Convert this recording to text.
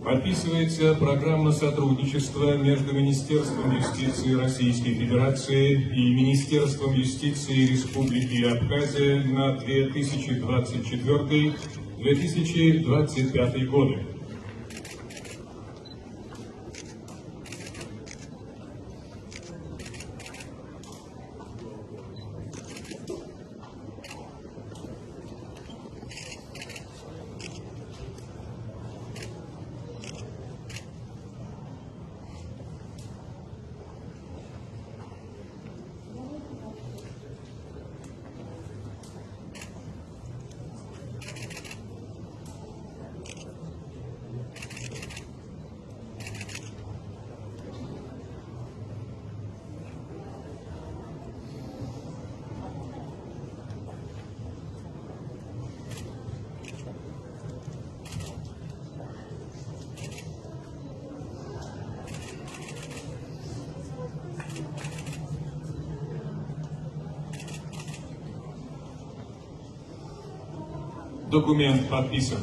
Подписывается программа сотрудничества между Министерством юстиции Российской Федерации и Министерством юстиции Республики Абхазия на 2024-2025 годы. Документ подписан.